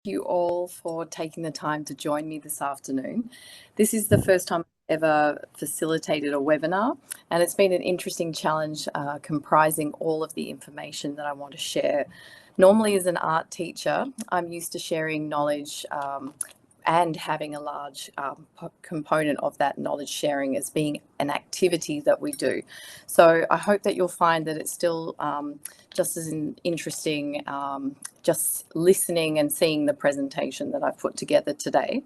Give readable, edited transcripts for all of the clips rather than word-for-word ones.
you all for taking the time to join me this afternoon. This is the first time I've ever facilitated a webinar, and it's been an interesting challenge comprising all of the information that I want to share. Normally, as an art teacher, I'm used to sharing knowledge and having a large component of that knowledge sharing as being an activity that we do. So I hope that you'll find that it's still just as interesting just listening and seeing the presentation that I've put together today.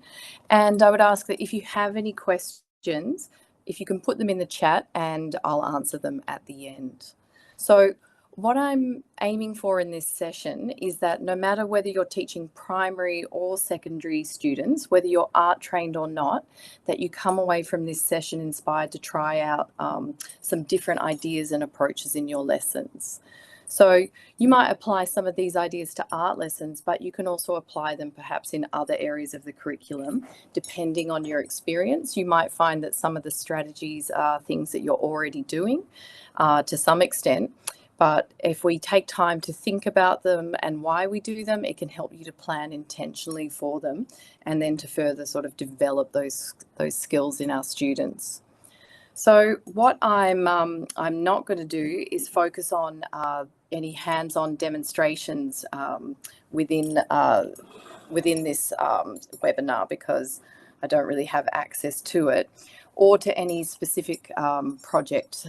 And I would ask that if you have any questions, if you can put them in the chat and I'll answer them at the end. So what I'm aiming for in this session is that no matter whether you're teaching primary or secondary students, whether you're art trained or not, that you come away from this session inspired to try out some different ideas and approaches in your lessons. So you might apply some of these ideas to art lessons, but you can also apply them perhaps in other areas of the curriculum, depending on your experience. You might find that some of the strategies are things that you're already doing to some extent. But if we take time to think about them and why we do them, it can help you to plan intentionally for them and then to further sort of develop those skills in our students. So what I'm not going to do is focus on any hands-on demonstrations within this webinar, because I don't really have access to it, or to any specific project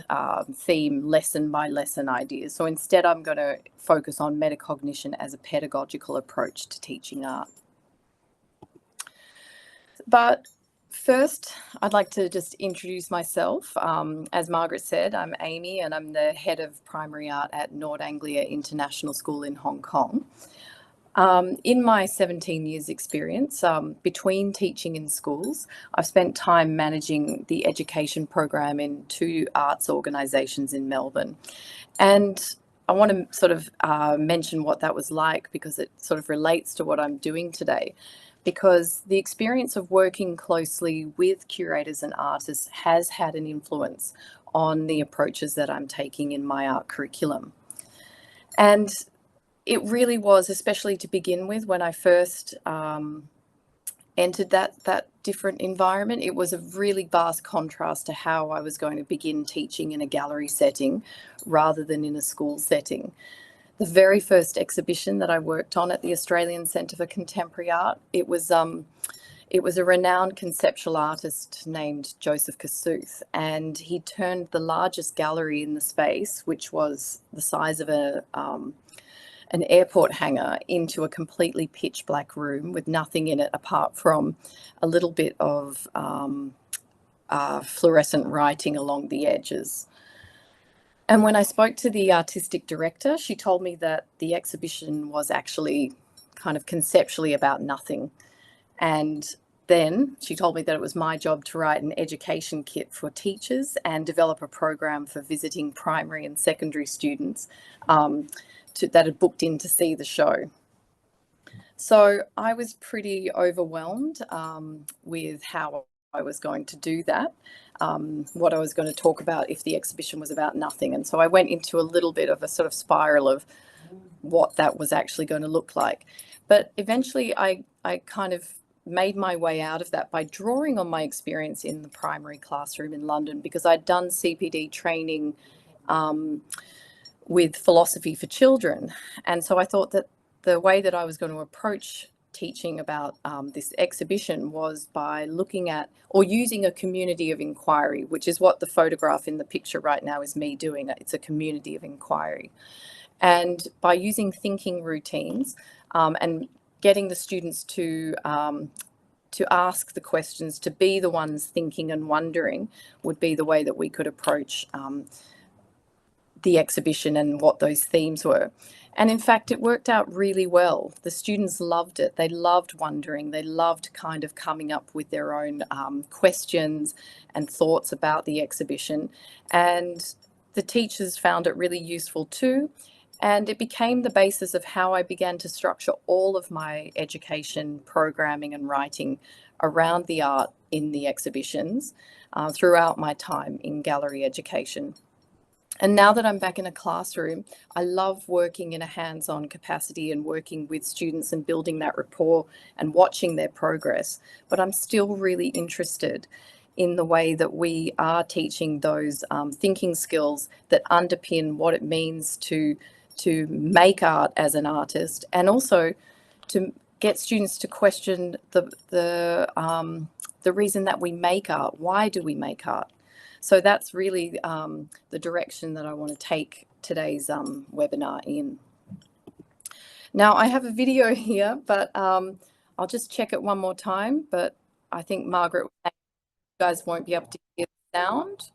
theme, lesson by lesson ideas. So instead, I'm going to focus on metacognition as a pedagogical approach to teaching art. But first, I'd like to just introduce myself. As Margaret said, I'm Amy and I'm the head of primary art at Nord Anglia International School in Hong Kong. In my 17 years experience between teaching in schools, I've spent time managing the education program in 2 arts organisations in Melbourne. And I want to sort of mention what that was like, because it sort of relates to what I'm doing today. Because the experience of working closely with curators and artists has had an influence on the approaches that I'm taking in my art curriculum. And it really was, especially to begin with, when I first entered that different environment, it was a really vast contrast to how I was going to begin teaching in a gallery setting rather than in a school setting. The very first exhibition that I worked on at the Australian Centre for Contemporary Art, it was a renowned conceptual artist named Joseph Kosuth, and he turned the largest gallery in the space, which was the size of an airport hangar, into a completely pitch black room with nothing in it apart from a little bit of fluorescent writing along the edges. And when I spoke to the artistic director, she told me that the exhibition was actually kind of conceptually about nothing. And then she told me that it was my job to write an education kit for teachers and develop a program for visiting primary and secondary students that had booked in to see the show. So I was pretty overwhelmed with how I was going to do that, what I was going to talk about if the exhibition was about nothing. And so I went into a little bit of a sort of spiral of what that was actually going to look like. But eventually I kind of made my way out of that by drawing on my experience in the primary classroom in London, because I'd done CPD training with philosophy for children. And so I thought that the way that I was going to approach teaching about this exhibition was by looking at or using a community of inquiry, which is what the photograph in the picture right now is me doing. It's a community of inquiry. And by using thinking routines and getting the students to ask the questions, to be the ones thinking and wondering, would be the way that we could approach the exhibition and what those themes were. And in fact, it worked out really well. The students loved it. They loved wondering. They loved kind of coming up with their own questions and thoughts about the exhibition. And the teachers found it really useful too. And it became the basis of how I began to structure all of my education programming and writing around the art in the exhibitions throughout my time in gallery education. And now that I'm back in a classroom, I love working in a hands-on capacity and working with students and building that rapport and watching their progress. But I'm still really interested in the way that we are teaching those thinking skills that underpin what it means to make art as an artist, and also to get students to question the reason that we make art. Why do we make art? So that's really the direction that I want to take today's webinar in. Now, I have a video here, but I'll just check it one more time. But I think, Margaret, you guys won't be able to hear the sound.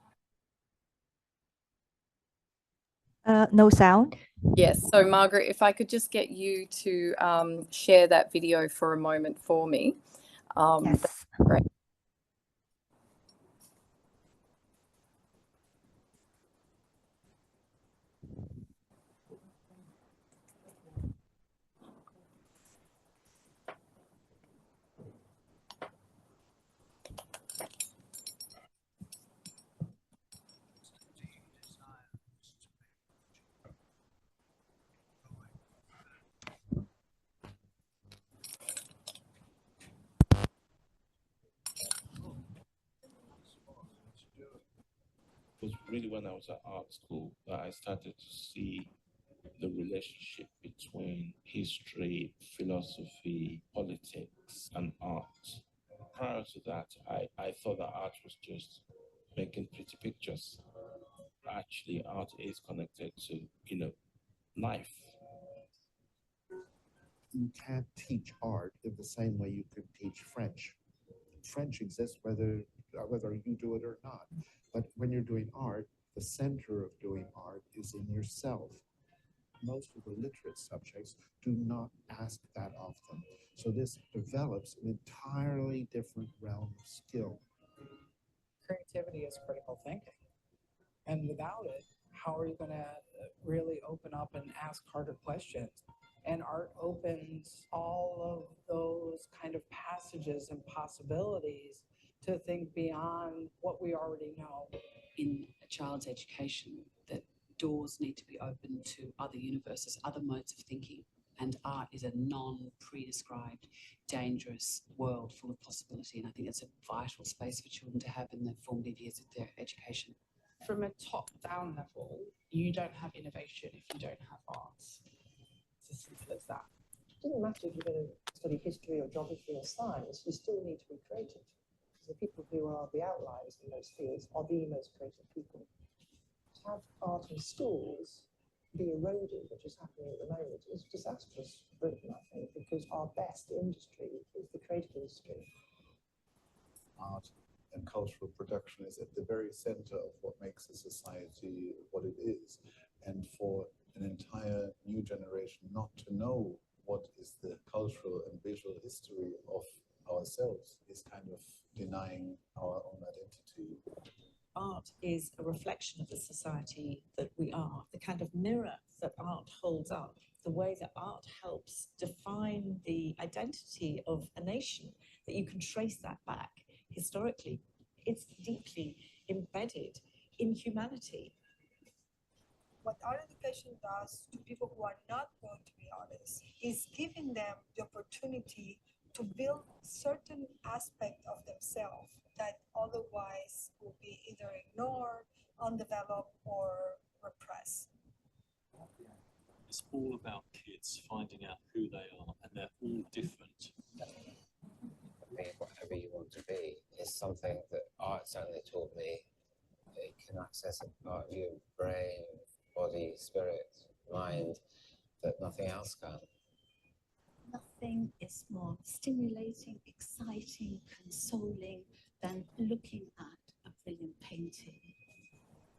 No sound. Yes. So, Margaret, if I could just get you to share that video for a moment for me. Yes. That's great. It was really when I was at art school that I started to see the relationship between history, philosophy, politics, and art. Prior to that, I thought that art was just making pretty pictures. Actually, art is connected to, life. You can't teach art in the same way you could teach French. French exists whether you do it or not. But when you're doing art, the center of doing art is in yourself. Most of the literate subjects do not ask that of them. So this develops an entirely different realm of skill. Creativity is critical thinking. And without it, how are you going to really open up and ask harder questions? And art opens all of those kind of passages and possibilities to think beyond what we already know. In a child's education, that doors need to be open to other universes, other modes of thinking. And art is a non-predescribed, dangerous world full of possibility. And I think it's a vital space for children to have in the formative years of their education. From a top-down level, you don't have innovation if you don't have arts. It's as simple as that. It doesn't matter if you're going to study history or geography or science, you still need to be creative. Because the people who are the outliers in those fields are the most creative people. To have art in schools be eroded, which is happening at the moment, is disastrous for Britain, I think, because our best industry is the creative industry. Art and cultural production is at the very center of what makes a society what it is. And for an entire new generation not to know what is the cultural and visual history of ourselves is kind of denying our own identity. Art is a reflection of the society that we are, the kind of mirror that art holds up, the way that art helps define the identity of a nation, that you can trace that back historically. It's deeply embedded in humanity. What art education does to people who are not going to be artists is giving them the opportunity to build certain aspect of themselves that otherwise will be either ignored, undeveloped, or repressed. It's all about kids finding out who they are, and they're all different. Whatever you want to be is something that art certainly taught me. It can access a part of your brain, body, spirit, mind that nothing else can. Nothing is more stimulating, exciting, consoling than looking at a brilliant painting.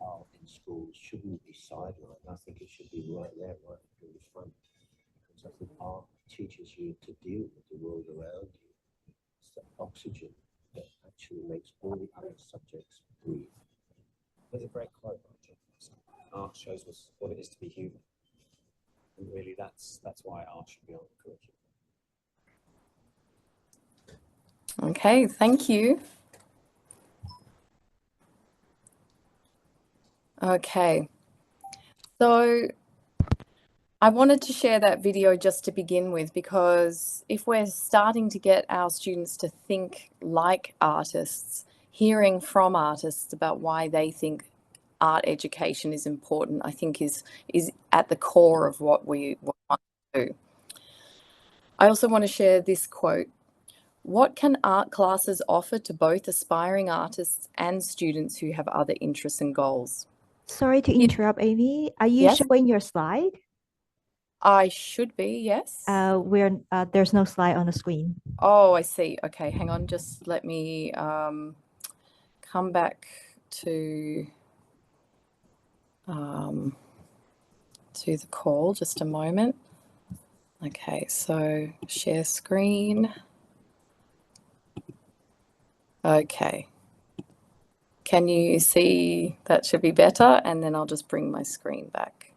Art in schools shouldn't be sidelined. I think it should be right there, right in the front. Because I think art teaches you to deal with the world around you. It's the oxygen that actually makes all the other subjects breathe. There's a great quote on John Foster. Art shows us what it is to be human. And really that's why art should be on the curriculum. Okay, thank you. Okay, So I wanted to share that video just to begin with, because if we're starting to get our students to think like artists, hearing from artists about why they think art education is important, I think is at the core of what we want to do. I also want to share this quote. What can art classes offer to both aspiring artists and students who have other interests and goals? Sorry to interrupt, Amy. Are you Yes. showing your slide? I should be, yes. There's no slide on the screen. Oh, I see. Okay, hang on. Just let me come back to the call. Just a moment. Okay, so share screen. Okay. Can you see that should be better? And then I'll just bring my screen back.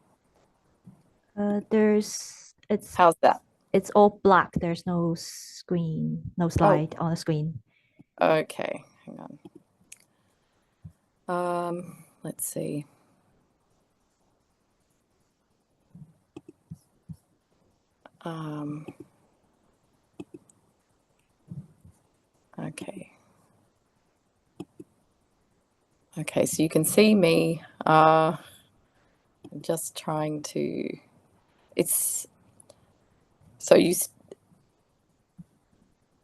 How's that? It's all black. There's no screen, no slide on the screen. Okay, hang on. Let's see. Okay. Okay, so you can see me. I'm just trying to.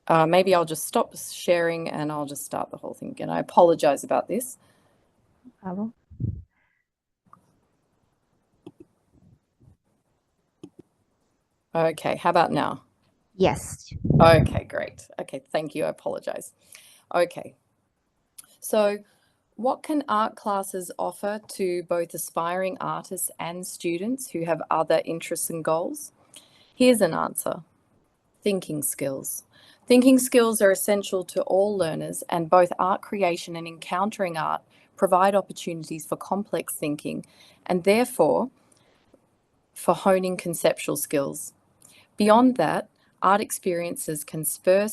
Maybe I'll just stop sharing and I'll just start the whole thing again. I apologize about this. Hello. Okay, how about now? Yes. Okay, great. Okay, thank you. I apologize. Okay, so what can art classes offer to both aspiring artists and students who have other interests and goals? Here's an answer. Thinking skills. Thinking skills are essential to all learners, and both art creation and encountering art provide opportunities for complex thinking and therefore for honing conceptual skills. Beyond that, art experiences can spur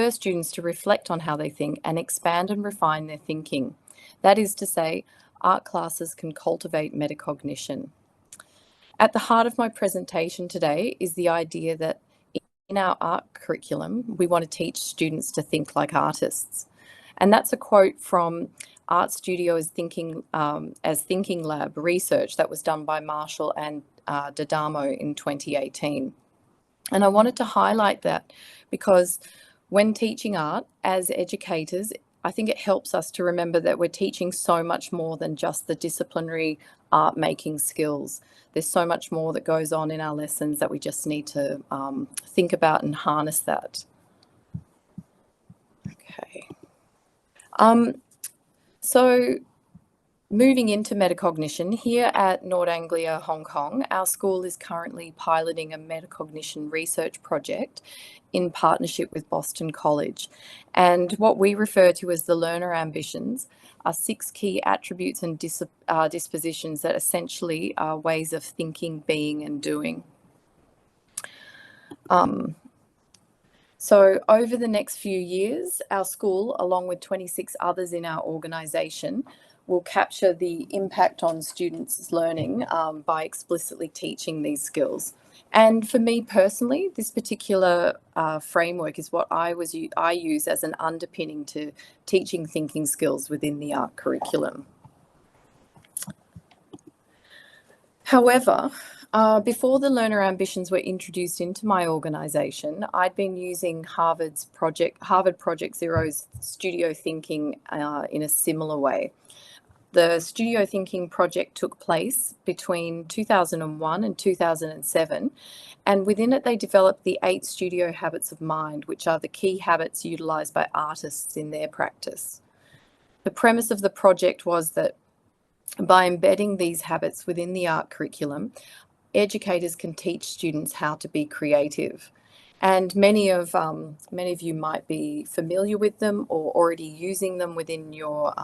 students to reflect on how they think and expand and refine their thinking. That is to say, art classes can cultivate metacognition. At the heart of my presentation today is the idea that in our art curriculum, we want to teach students to think like artists. And that's a quote from Art Studio's Thinking Lab research that was done by Marshall and D'Adamo in 2018. And I wanted to highlight that because when teaching art as educators, I think it helps us to remember that we're teaching so much more than just the disciplinary art making skills. There's so much more that goes on in our lessons that we just need to think about and harness that. Okay. So moving into metacognition, here at Nord Anglia, Hong Kong, our school is currently piloting a metacognition research project in partnership with Boston College. And what we refer to as the learner ambitions are 6 key attributes and dispositions that essentially are ways of thinking, being, and doing. So over the next few years, our school, along with 26 others in our organisation, will capture the impact on students' learning by explicitly teaching these skills. And for me personally, this particular framework is what I use as an underpinning to teaching thinking skills within the art curriculum. However, before the learner ambitions were introduced into my organisation, I'd been using Harvard Project Zero's studio thinking in a similar way. The studio thinking project took place between 2001 and 2007, and within it they developed the 8 studio habits of mind, which are the key habits utilised by artists in their practice. The premise of the project was that by embedding these habits within the art curriculum, educators can teach students how to be creative. And many of you might be familiar with them or already using them within your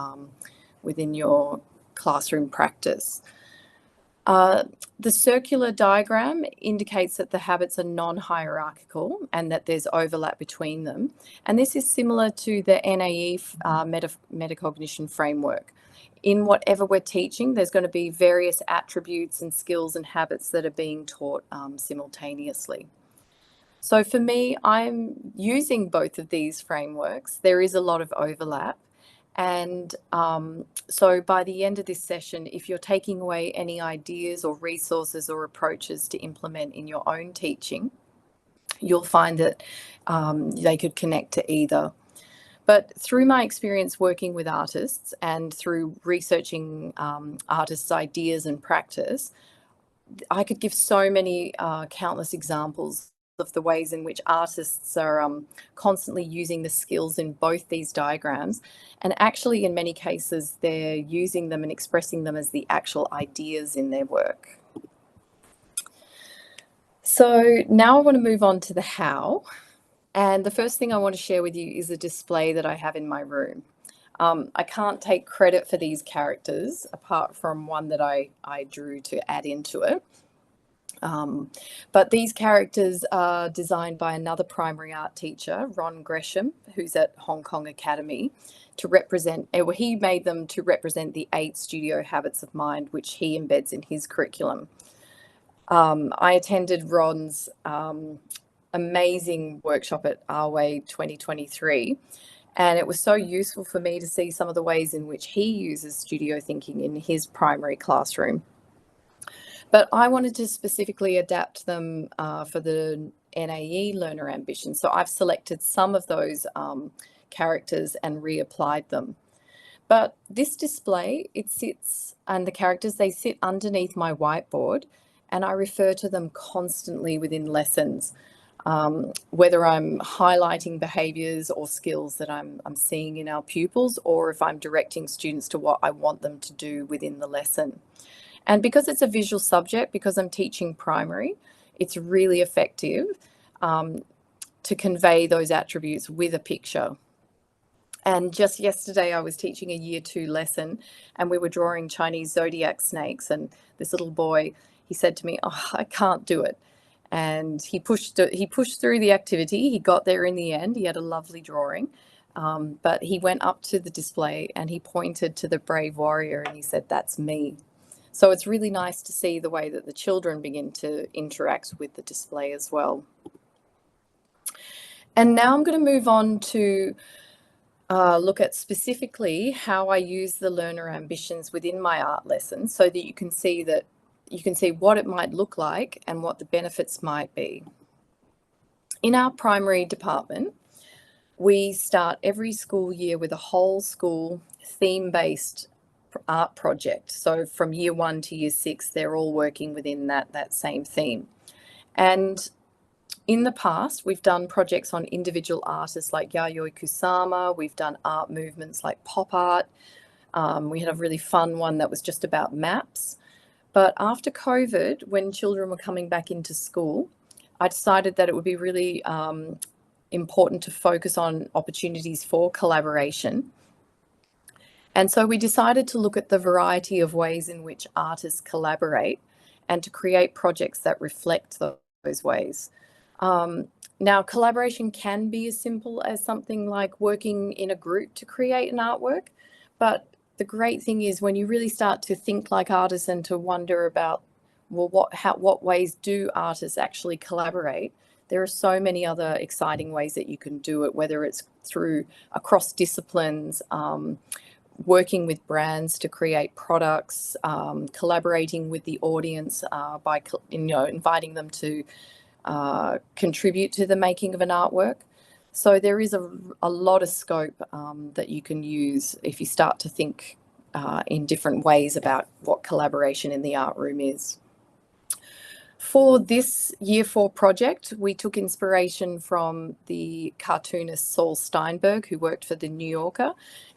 classroom practice. The circular diagram indicates that the habits are non-hierarchical and that there's overlap between them. And this is similar to the NAE metacognition framework. In whatever we're teaching, there's going to be various attributes and skills and habits that are being taught simultaneously. So for me, I'm using both of these frameworks. There is a lot of overlap. And so by the end of this session, if you're taking away any ideas or resources or approaches to implement in your own teaching, you'll find that they could connect to either. But through my experience working with artists and through researching artists' ideas and practice, I could give so many countless examples of the ways in which artists are constantly using the skills in both these diagrams. And actually, in many cases, they're using them and expressing them as the actual ideas in their work. So now I want to move on to the how. And the first thing I want to share with you is a display that I have in my room. I can't take credit for these characters apart from one that I drew to add into it. But these characters are designed by another primary art teacher, Ron Gresham, who's at Hong Kong Academy, to represent, he made them to represent the 8 studio habits of mind, which he embeds in his curriculum. I attended Ron's amazing workshop at Arway 2023, and it was so useful for me to see some of the ways in which he uses studio thinking in his primary classroom. But I wanted to specifically adapt them for the NAE learner ambition. So I've selected some of those characters and reapplied them. But this display, it sits, and the characters, they sit underneath my whiteboard, and I refer to them constantly within lessons, whether I'm highlighting behaviours or skills that I'm seeing in our pupils, or if I'm directing students to what I want them to do within the lesson. And because it's a visual subject, because I'm teaching primary, it's really effective to convey those attributes with a picture. And just yesterday I was teaching a year 2 lesson, and we were drawing Chinese zodiac snakes, and this little boy, he said to me, "Oh, I can't do it." And he pushed through the activity. He got there in the end. He had a lovely drawing. But he went up to the display and he pointed to the brave warrior and he said, "That's me." So it's really nice to see the way that the children begin to interact with the display as well. And now I'm going to move on to look at specifically how I use the learner ambitions within my art lessons, so that you can see what it might look like and what the benefits might be. In our primary department, we start every school year with a whole school theme-based art project. So from year 1 to year 6, they're all working within that same theme. And in the past, we've done projects on individual artists like Yayoi Kusama. We've done art movements like pop art. We had a really fun one that was just about maps. But after COVID, when children were coming back into school, I decided that it would be really important to focus on opportunities for collaboration. And so we decided to look at the variety of ways in which artists collaborate and to create projects that reflect those ways. Now, collaboration can be as simple as something like working in a group to create an artwork, but the great thing is when you really start to think like artists and to wonder about, well, what ways do artists actually collaborate? There are so many other exciting ways that you can do it, whether it's through across disciplines, working with brands to create products, collaborating with the audience by inviting them to contribute to the making of an artwork. So there is a lot of scope that you can use if you start to think in different ways about what collaboration in the art room is. For this Year 4 project, we took inspiration from the cartoonist Saul Steinberg, who worked for The New Yorker,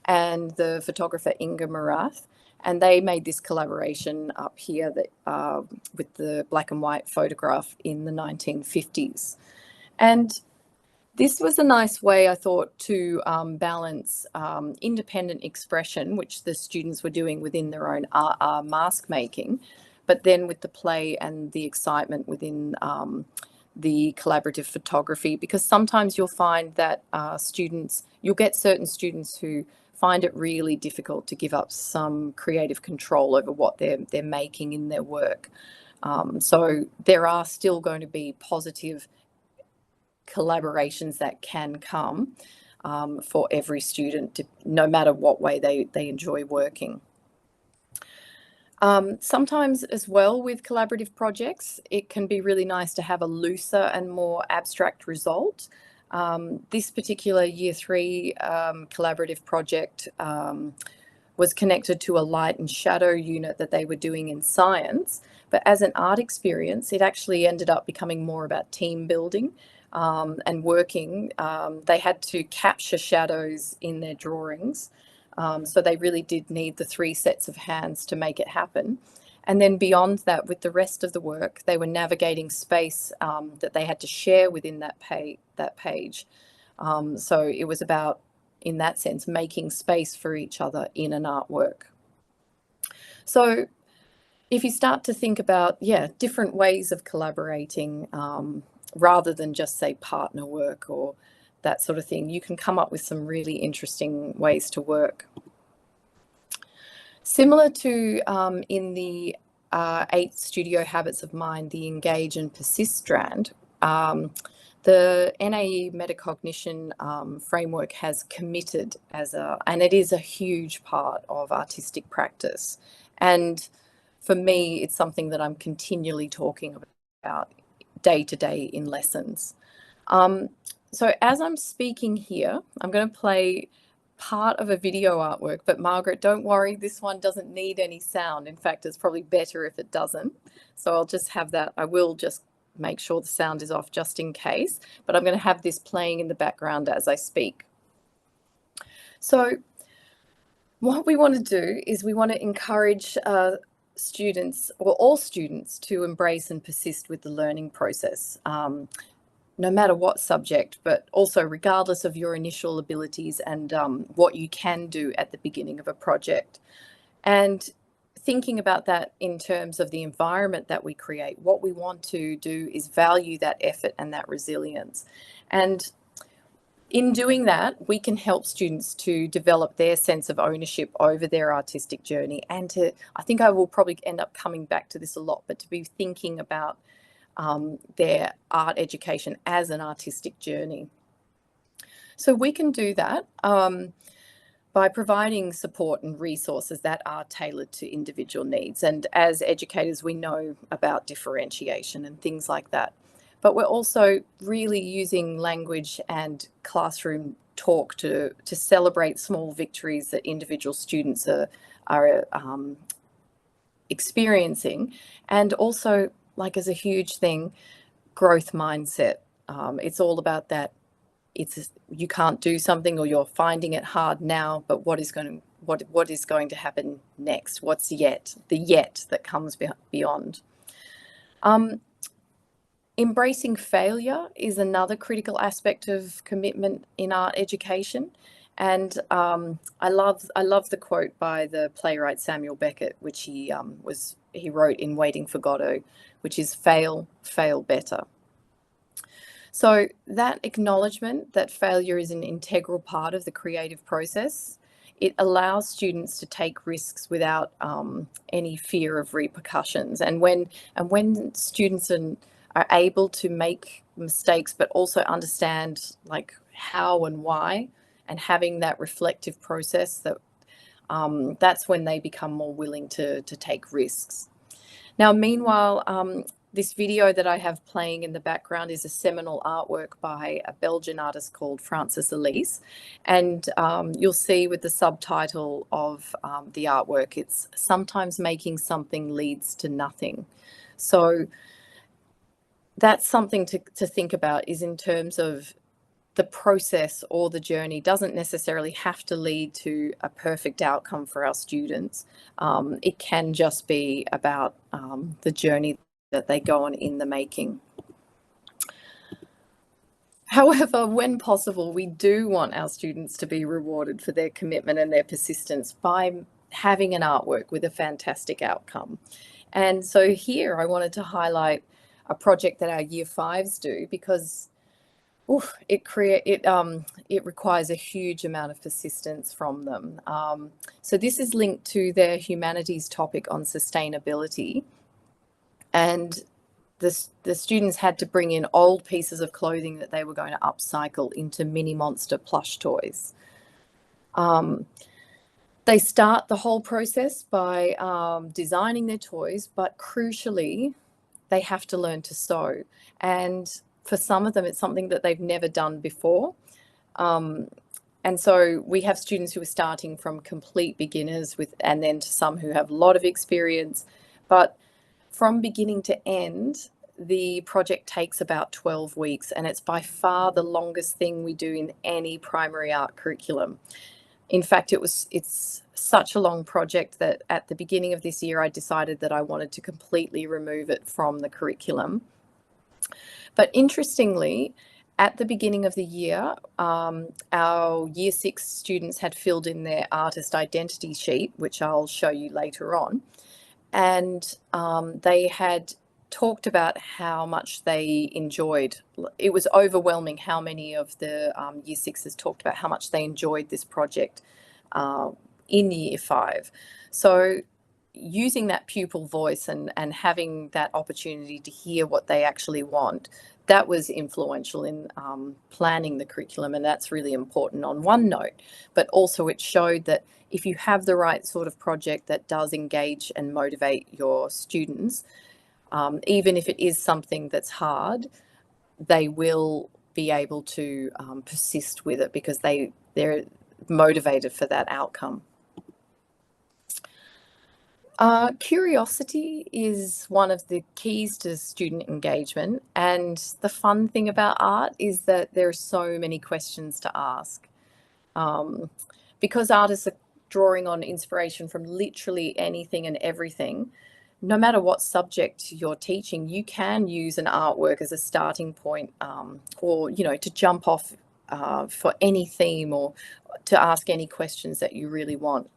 and the photographer Inga Marath. And they made this collaboration up here with the black and white photograph in the 1950s. And this was a nice way, I thought, to balance independent expression, which the students were doing within their own mask making, but then with the play and the excitement within the collaborative photography, because sometimes you'll find that you'll get certain students who find it really difficult to give up some creative control over what they're making in their work. So there are still going to be positive collaborations that can come for every student, no matter what way they enjoy working. Sometimes as well with collaborative projects, it can be really nice to have a looser and more abstract result. This particular Year 3 collaborative project was connected to a light and shadow unit that they were doing in science, but as an art experience, it actually ended up becoming more about team building and working. They had to capture shadows in their drawings. So they really did need the 3 sets of hands to make it happen. And then beyond that, with the rest of the work, they were navigating space that they had to share within that page. So it was about, in that sense, making space for each other in an artwork. So if you start to think about, different ways of collaborating, rather than just say partner work or that sort of thing, you can come up with some really interesting ways to work. Similar to in the 8 Studio Habits of Mind, the Engage and Persist strand, the NAE metacognition framework has committed and it is a huge part of artistic practice. And for me, it's something that I'm continually talking about day to day in lessons. So as I'm speaking here, I'm going to play part of a video artwork, but Margaret, don't worry, this one doesn't need any sound. In fact, it's probably better if it doesn't. So I'll just have that. I will just make sure the sound is off just in case, but I'm going to have this playing in the background as I speak. So what we want to do is we want to encourage students, or all students, to embrace and persist with the learning process. No matter what subject, but also regardless of your initial abilities and what you can do at the beginning of a project. And thinking about that in terms of the environment that we create, what we want to do is value that effort and that resilience. And in doing that, we can help students to develop their sense of ownership over their artistic journey, and I think I will probably end up coming back to this a lot, but to be thinking about their art education as an artistic journey. So we can do that by providing support and resources that are tailored to individual needs. And as educators, we know about differentiation and things like that. But we're also really using language and classroom talk to celebrate small victories that individual students are experiencing, and also, like, as a huge thing, growth mindset. It's all about that. You can't do something, or you're finding it hard now, but what is going to happen next? What's the yet that comes beyond? Embracing failure is another critical aspect of commitment in art education. And I love the quote by the playwright Samuel Beckett, which he wrote in Waiting for Godot, which is fail better. So that acknowledgement that failure is an integral part of the creative process, it allows students to take risks without any fear of repercussions. And when students are able to make mistakes, but also understand like how and why, and having that reflective process, that's when they become more willing to take risks. Now, meanwhile, this video that I have playing in the background is a seminal artwork by a Belgian artist called Francis Elise. And you'll see with the subtitle of the artwork, it's "Sometimes Making Something Leads to Nothing." So that's something to think about, is in terms of the process or the journey doesn't necessarily have to lead to a perfect outcome for our students. It can just be about the journey that they go on in the making. However, when possible, we do want our students to be rewarded for their commitment and their persistence by having an artwork with a fantastic outcome. And so here I wanted to highlight a project that our year fives do, because it requires a huge amount of persistence from them. So this is linked to their humanities topic on sustainability, and the students had to bring in old pieces of clothing that they were going to upcycle into Mini Monster plush toys. They start the whole process by designing their toys, but crucially, they have to learn to sew. And for some of them, it's something that they've never done before. And so we have students who are starting from complete beginners and then to some who have a lot of experience. But from beginning to end, the project takes about 12 weeks, and it's by far the longest thing we do in any primary art curriculum. In fact, it's such a long project that at the beginning of this year, I decided that I wanted to completely remove it from the curriculum. But interestingly, at the beginning of the year, our year 6 students had filled in their artist identity sheet, which I'll show you later on. And they had talked about how much they enjoyed. It was overwhelming how many of the year 6s talked about how much they enjoyed this project in year 5. So using that pupil voice and having that opportunity to hear what they actually want, that was influential in planning the curriculum, and that's really important on one note. But also it showed that if you have the right sort of project that does engage and motivate your students, even if it is something that's hard, they will be able to persist with it because they're motivated for that outcome. Curiosity is one of the keys to student engagement, and the fun thing about art is that there are so many questions to ask. Because artists are drawing on inspiration from literally anything and everything, no matter what subject you're teaching, you can use an artwork as a starting point, or to jump off for any theme or to ask any questions that you really want.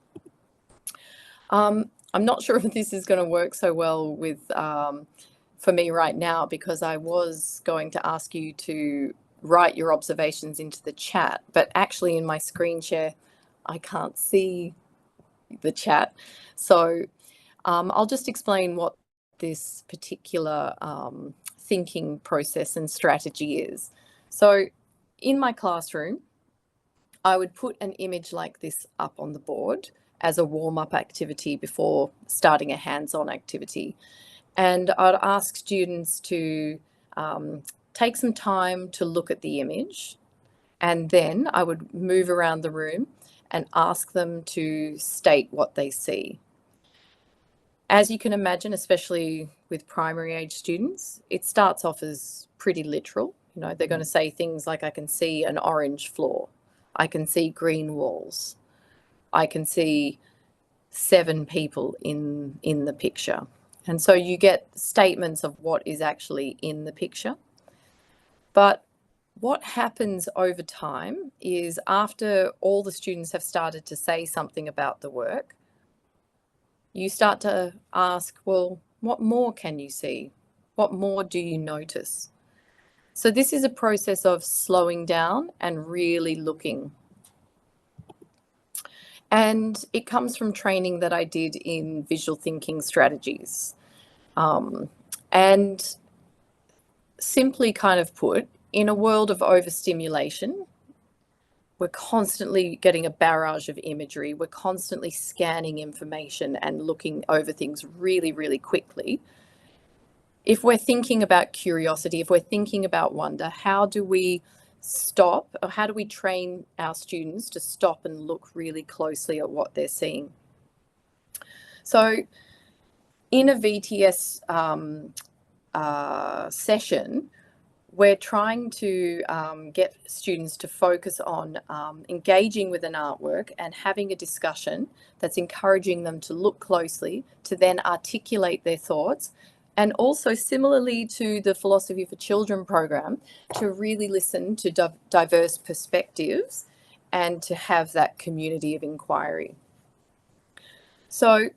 I'm not sure if this is going to work so well with for me right now, because I was going to ask you to write your observations into the chat, but actually in my screen share, I can't see the chat. So I'll just explain what this particular thinking process and strategy is. So in my classroom, I would put an image like this up on the board as a warm-up activity before starting a hands-on activity. And I'd ask students to take some time to look at the image, and then I would move around the room and ask them to state what they see. As you can imagine, especially with primary age students, it starts off as pretty literal. They're going to say things like, I can see an orange floor. I can see green walls. I can see 7 people in the picture. And so you get statements of what is actually in the picture. But what happens over time is, after all the students have started to say something about the work, you start to ask, well, what more can you see? What more do you notice? So this is a process of slowing down and really looking. And it comes from training that I did in visual thinking strategies. And simply kind of put, in a world of overstimulation, we're constantly getting a barrage of imagery. We're constantly scanning information and looking over things really, really quickly. If we're thinking about curiosity, if we're thinking about wonder, how do we stop, or how do we train our students to stop and look really closely at what they're seeing? So in a VTS session, we're trying to get students to focus on engaging with an artwork and having a discussion that's encouraging them to look closely, to then articulate their thoughts, and also, similarly to the Philosophy for Children program, to really listen to diverse perspectives and to have that community of inquiry. So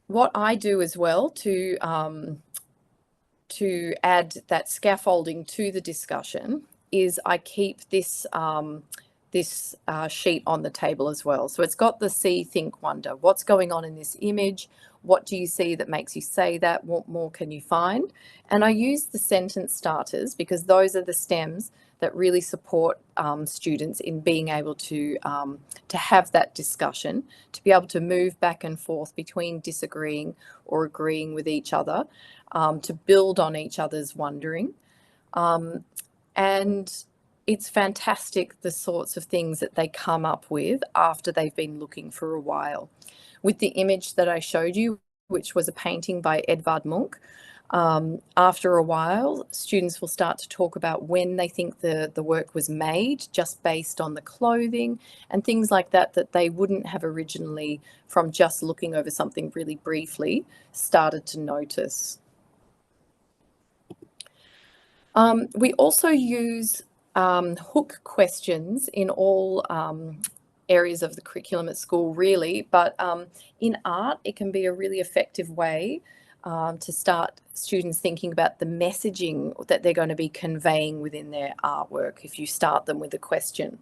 what I do as well to add that scaffolding to the discussion is I keep this sheet on the table as well. So it's got the see, think, wonder. What's going on in this image? What do you see that makes you say that? What more can you find? And I use the sentence starters because those are the stems that really support students in being able to have that discussion, to be able to move back and forth between disagreeing or agreeing with each other, to build on each other's wondering. And it's fantastic the sorts of things that they come up with after they've been looking for a while. With the image that I showed you, which was a painting by Edvard Munch, after a while, students will start to talk about when they think the work was made, just based on the clothing and things like that, that they wouldn't have originally, from just looking over something really briefly, started to notice. We also use hook questions in all areas of the curriculum at school, really, but in art, it can be a really effective way to start students thinking about the messaging that they're going to be conveying within their artwork if you start them with a question.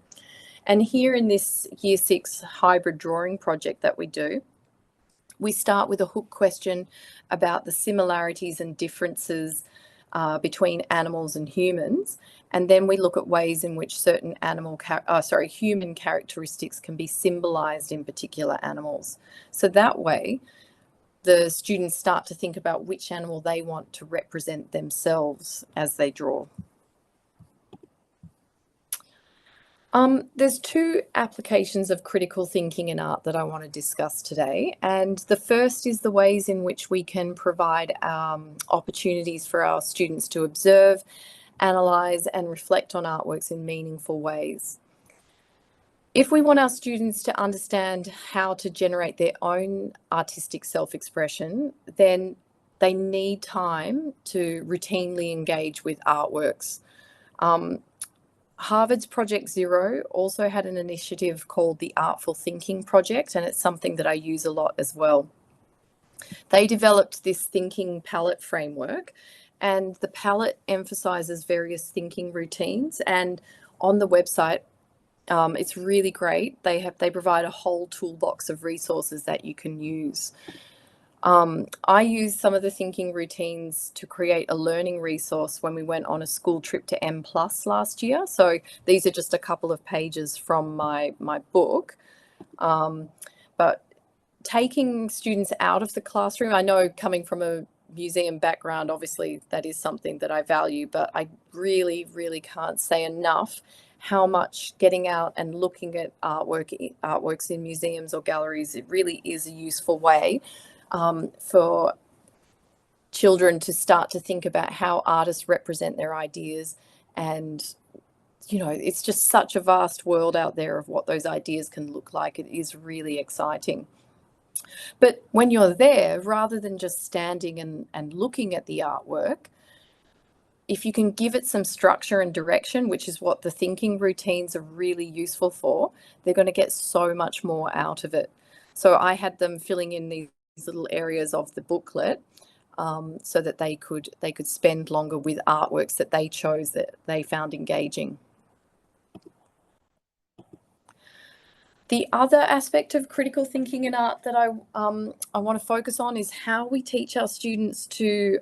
And here in this Year 6 hybrid drawing project that we do, we start with a hook question about the similarities and differences between animals and humans, and then we look at ways in which certain human characteristics can be symbolized in particular animals. So that way, the students start to think about which animal they want to represent themselves as they draw. There's two applications of critical thinking in art that I want to discuss today. And the first is the ways in which we can provide opportunities for our students to observe, analyze, and reflect on artworks in meaningful ways. If we want our students to understand how to generate their own artistic self-expression, then they need time to routinely engage with artworks. Harvard's Project Zero also had an initiative called the Artful Thinking Project, and it's something that I use a lot as well. They developed this thinking palette framework, and the palette emphasizes various thinking routines, and on the website, it's really great. They provide a whole toolbox of resources that you can use. I used some of the thinking routines to create a learning resource when we went on a school trip to M+ last year. So these are just a couple of pages from my book. But taking students out of the classroom, I know coming from a museum background, obviously that is something that I value, but I really, really can't say enough how much getting out and looking at artworks in museums or galleries, it really is a useful way for children to start to think about how artists represent their ideas. And, you know, it's just such a vast world out there of what those ideas can look like. It is really exciting. But when you're there, rather than just standing and looking at the artwork, if you can give it some structure and direction, which is what the thinking routines are really useful for, they're going to get so much more out of it. So I had them filling in these little areas of the booklet so that they could spend longer with artworks that they chose, that they found engaging. The other aspect of critical thinking in art that I want to focus on is how we teach our students to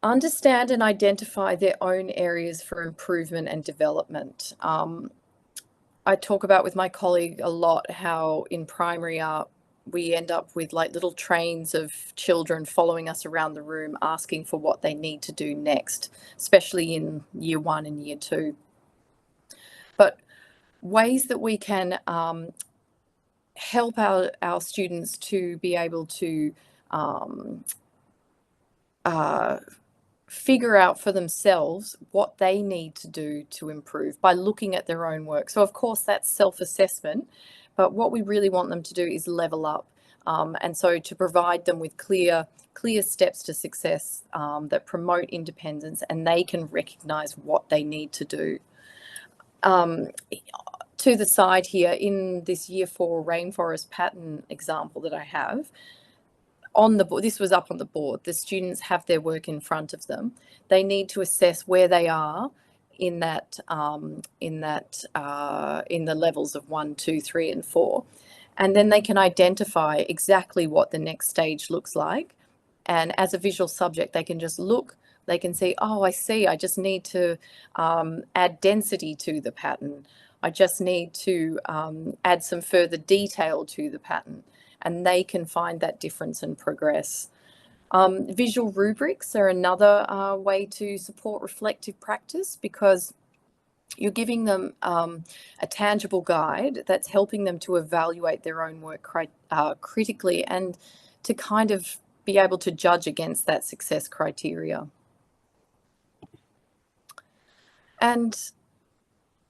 understand and identify their own areas for improvement and development. I talk about with my colleague a lot how in primary art we end up with like little trains of children following us around the room asking for what they need to do next, especially in Year 1 and Year 2. But ways that we can help our students to be able to figure out for themselves what they need to do to improve by looking at their own work. So of course that's self-assessment, but what we really want them to do is level up. And so to provide them with clear steps to success that promote independence, and they can recognize what they need to do. to the side here in this Year 4 rainforest pattern example that I have, on the board, this was up on the board, the students have their work in front of them. They need to assess where they are in that in the levels of 1, 2, 3, and 4. And then they can identify exactly what the next stage looks like. And as a visual subject, they can just look, they can see, oh, I see, I just need to add density to the pattern. I just need to add some further detail to the pattern. And they can find that difference and progress. Visual rubrics are another way to support reflective practice, because you're giving them a tangible guide that's helping them to evaluate their own work critically and to kind of be able to judge against that success criteria. And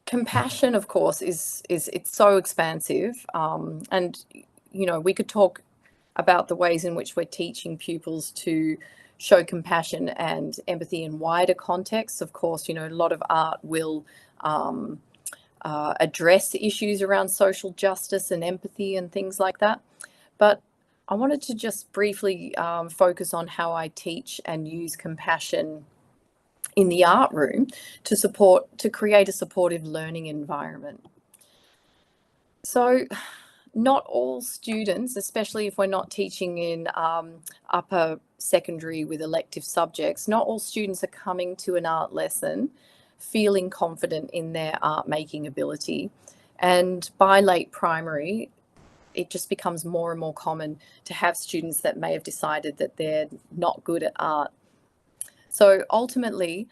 compassion, of course, is it's so expansive, and you know, we could talk about the ways in which we're teaching pupils to show compassion and empathy in wider contexts. Of course, you know, a lot of art will address issues around social justice and empathy and things like that. But I wanted to just briefly focus on how I teach and use compassion in the art room to create a supportive learning environment. So not all students, especially if we're not teaching in upper secondary with elective subjects, not all students are coming to an art lesson feeling confident in their art making ability. And by late primary, it just becomes more and more common to have students that may have decided that they're not good at art. So ultimately,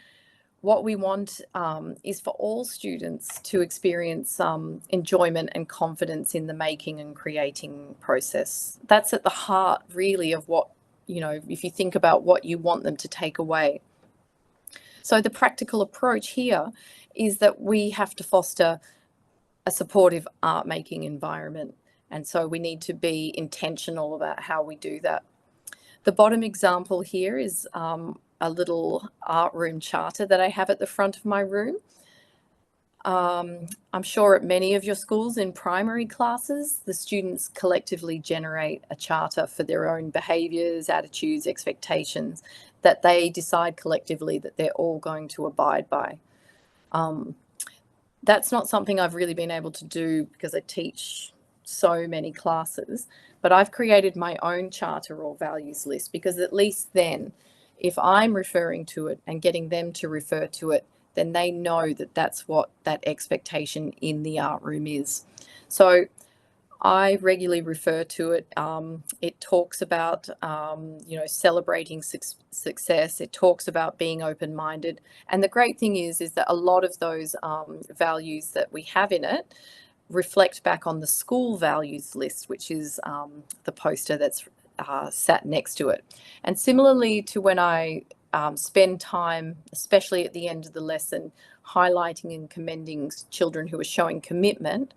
what we want is for all students to experience enjoyment and confidence in the making and creating process. That's at the heart, really, of what, you know, if you think about what you want them to take away. So the practical approach here is that we have to foster a supportive art making environment. And so we need to be intentional about how we do that. The bottom example here is a little art room charter that I have at the front of my room. I'm sure at many of your schools in primary classes, the students collectively generate a charter for their own behaviours, attitudes, expectations that they decide collectively that they're all going to abide by. That's not something I've really been able to do because I teach so many classes, but I've created my own charter or values list, because at least then, if I'm referring to it and getting them to refer to it, then they know that that's what that expectation in the art room is. So I regularly refer to it. It talks about, you know, celebrating success. It talks about being open-minded. And the great thing is that a lot of those values that we have in it reflect back on the school values list, which is the poster that's sat next to it. And similarly to when I spend time, especially at the end of the lesson, highlighting and commending children who are showing commitment,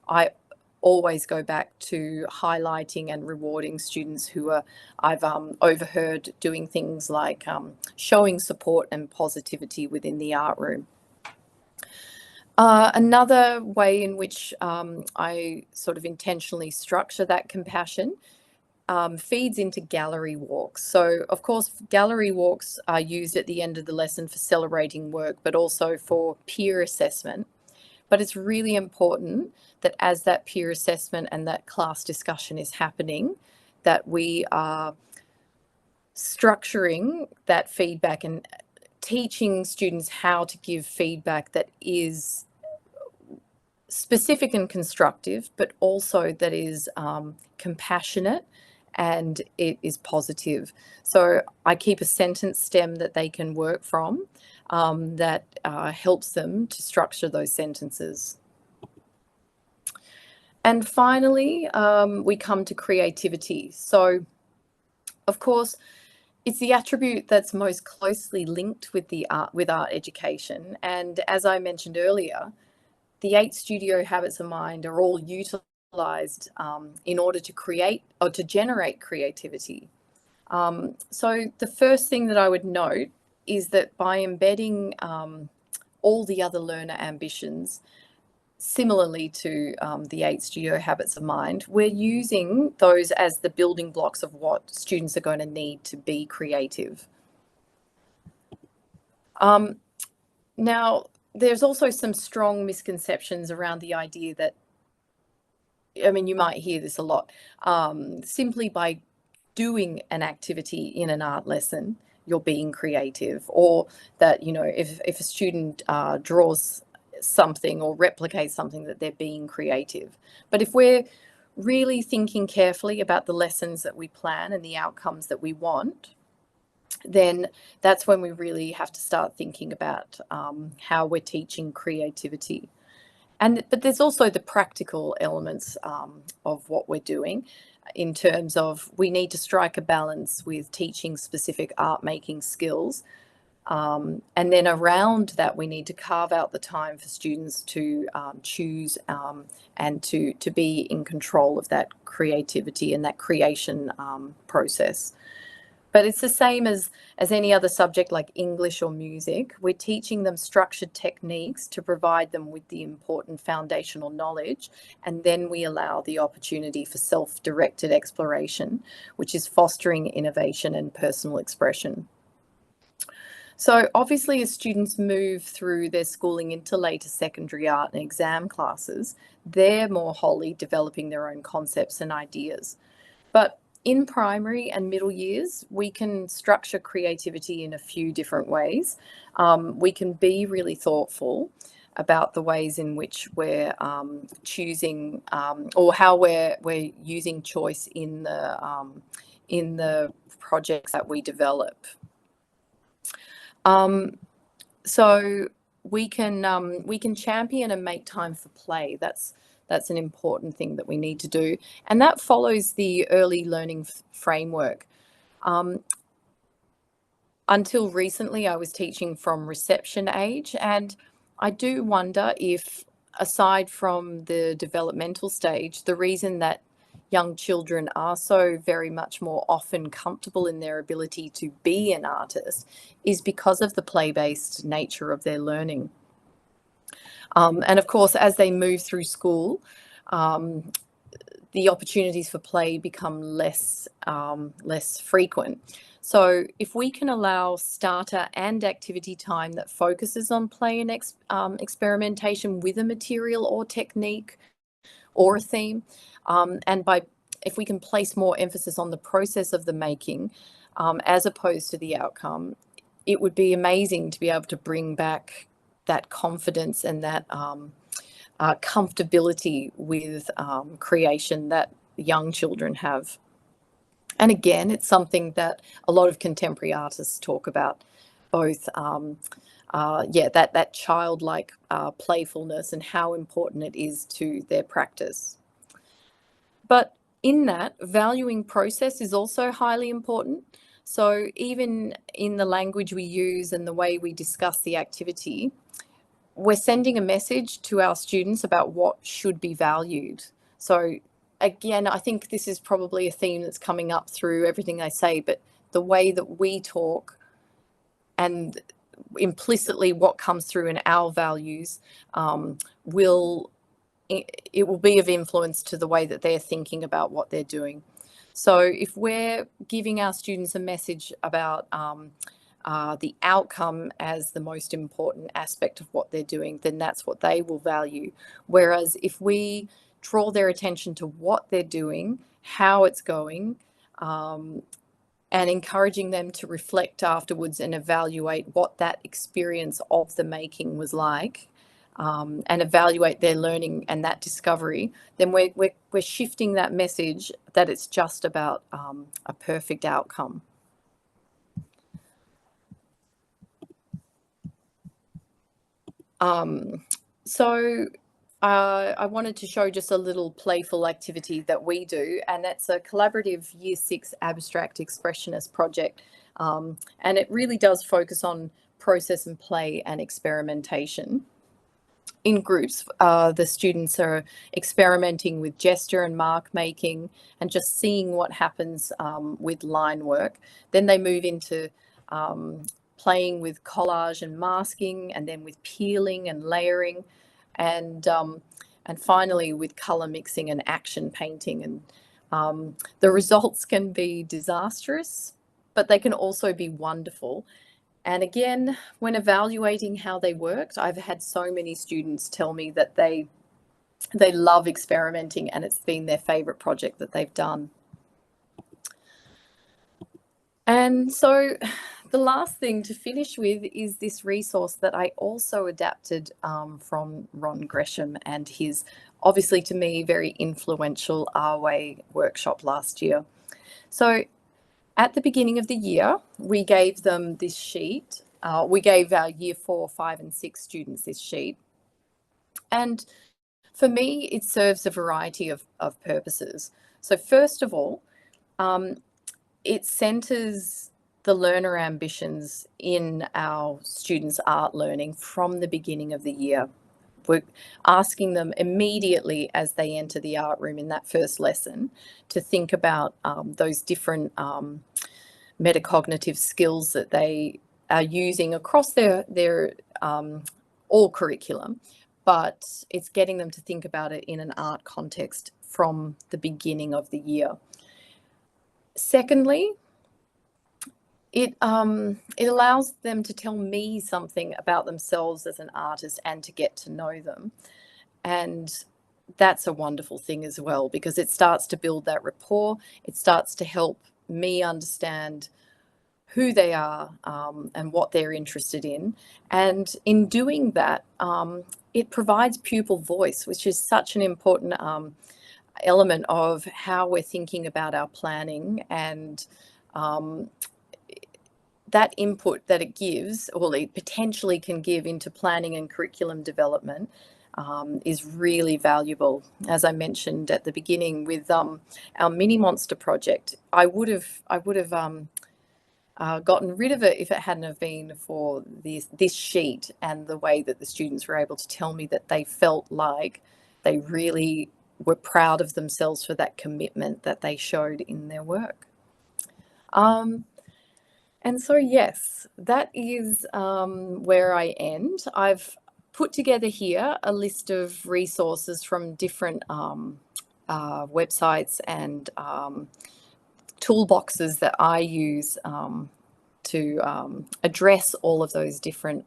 I always go back to highlighting and rewarding students who are I've overheard doing things like showing support and positivity within the art room. Another way in which I sort of intentionally structure that compassion feeds into gallery walks. So, of course, gallery walks are used at the end of the lesson for celebrating work, but also for peer assessment. But it's really important that as that peer assessment and that class discussion is happening, that we are structuring that feedback and teaching students how to give feedback that is specific and constructive, but also that is compassionate and it is positive. So I keep a sentence stem that they can work from that helps them to structure those sentences. And finally, we come to creativity. So, of course, it's the attribute that's most closely linked with art education. And as I mentioned earlier, the 8 studio habits of mind are all utilised in order to create or to generate creativity. So the first thing that I would note is that by embedding all the other learner ambitions, similarly to the 8 studio habits of mind, we're using those as the building blocks of what students are going to need to be creative. Now, there's also some strong misconceptions around the idea that, I mean, you might hear this a lot, simply by doing an activity in an art lesson, you're being creative, or that, you know, if a student draws something or replicates something, that they're being creative. But if we're really thinking carefully about the lessons that we plan and the outcomes that we want, then that's when we really have to start thinking about how we're teaching creativity. But there's also the practical elements of what we're doing, in terms of we need to strike a balance with teaching specific art making skills. And then around that, we need to carve out the time for students to choose and to be in control of that creativity and that creation process. But it's the same as any other subject like English or music. We're teaching them structured techniques to provide them with the important foundational knowledge, and then we allow the opportunity for self-directed exploration, which is fostering innovation and personal expression. So obviously, as students move through their schooling into later secondary art and exam classes, they're more wholly developing their own concepts and ideas. But in primary and middle years, we can structure creativity in a few different ways. We can be really thoughtful about the ways in which we're choosing or how we're using choice in the projects that we develop. So we can champion and make time for play. That's an important thing that we need to do. And that follows the early learning framework. Until recently, I was teaching from reception age, and I do wonder if, aside from the developmental stage, the reason that young children are so very much more often comfortable in their ability to be an artist is because of the play-based nature of their learning. And of course, as they move through school, the opportunities for play become less frequent. So if we can allow starter and activity time that focuses on play and experimentation with a material or technique or a theme, and if we can place more emphasis on the process of the making as opposed to the outcome, it would be amazing to be able to bring back that confidence and that comfortability with creation that young children have. And again, it's something that a lot of contemporary artists talk about, both that childlike playfulness and how important it is to their practice. But in that, valuing process is also highly important. So even in the language we use and the way we discuss the activity, we're sending a message to our students about what should be valued. So again, I think this is probably a theme that's coming up through everything I say, but the way that we talk and implicitly what comes through in our values will be of influence to the way that they're thinking about what they're doing. So if we're giving our students a message about the outcome as the most important aspect of what they're doing, then that's what they will value. Whereas if we draw their attention to what they're doing, how it's going, and encouraging them to reflect afterwards and evaluate what that experience of the making was like, and evaluate their learning and that discovery, then we're shifting that message that it's just about a perfect outcome. So I wanted to show just a little playful activity that we do, and that's a collaborative Year 6 abstract expressionist project. And it really does focus on process and play and experimentation. In groups, the students are experimenting with gesture and mark making and just seeing what happens with line work. Then they move into playing with collage and masking, and then with peeling and layering. and finally with color mixing and action painting. And the results can be disastrous, but they can also be wonderful. And again, when evaluating how they worked, I've had so many students tell me that they love experimenting and it's been their favorite project that they've done. And so the last thing to finish with is this resource that I also adapted from Ron Gresham and his, obviously to me, very influential Our Way workshop last year. So at the beginning of the year, we gave them this sheet. We gave our year 4, 5 and 6 students this sheet. And for me, it serves a variety of purposes. So first of all, it centres the learner ambitions in our students' art learning from the beginning of the year. We're asking them immediately as they enter the art room in that first lesson to think about those different metacognitive skills that they are using across their all curriculum, but it's getting them to think about it in an art context from the beginning of the year. Secondly, it allows them to tell me something about themselves as an artist and to get to know them. And that's a wonderful thing as well, because it starts to build that rapport. It starts to help me understand who they are and what they're interested in. And in doing that, it provides pupil voice, which is such an important element of how we're thinking about our planning, and that input that it gives, or it potentially can give into planning and curriculum development, is really valuable. As I mentioned at the beginning with our Mini Monster project, I would have gotten rid of it if it hadn't have been for this sheet and the way that the students were able to tell me that they felt like they really were proud of themselves for that commitment that they showed in their work. And so, yes, that is where I end. I've put together here a list of resources from different websites and toolboxes that I use to address all of those different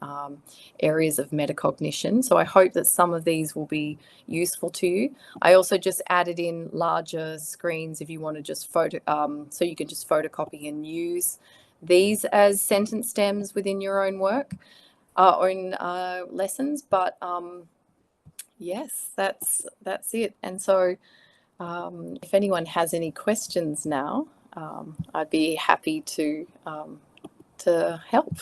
areas of metacognition. So I hope that some of these will be useful to you. I also just added in larger screens if you want to just so you can just photocopy and use these as sentence stems within your own work, own lessons. But yes, that's it. And so if anyone has any questions now, I'd be happy to help.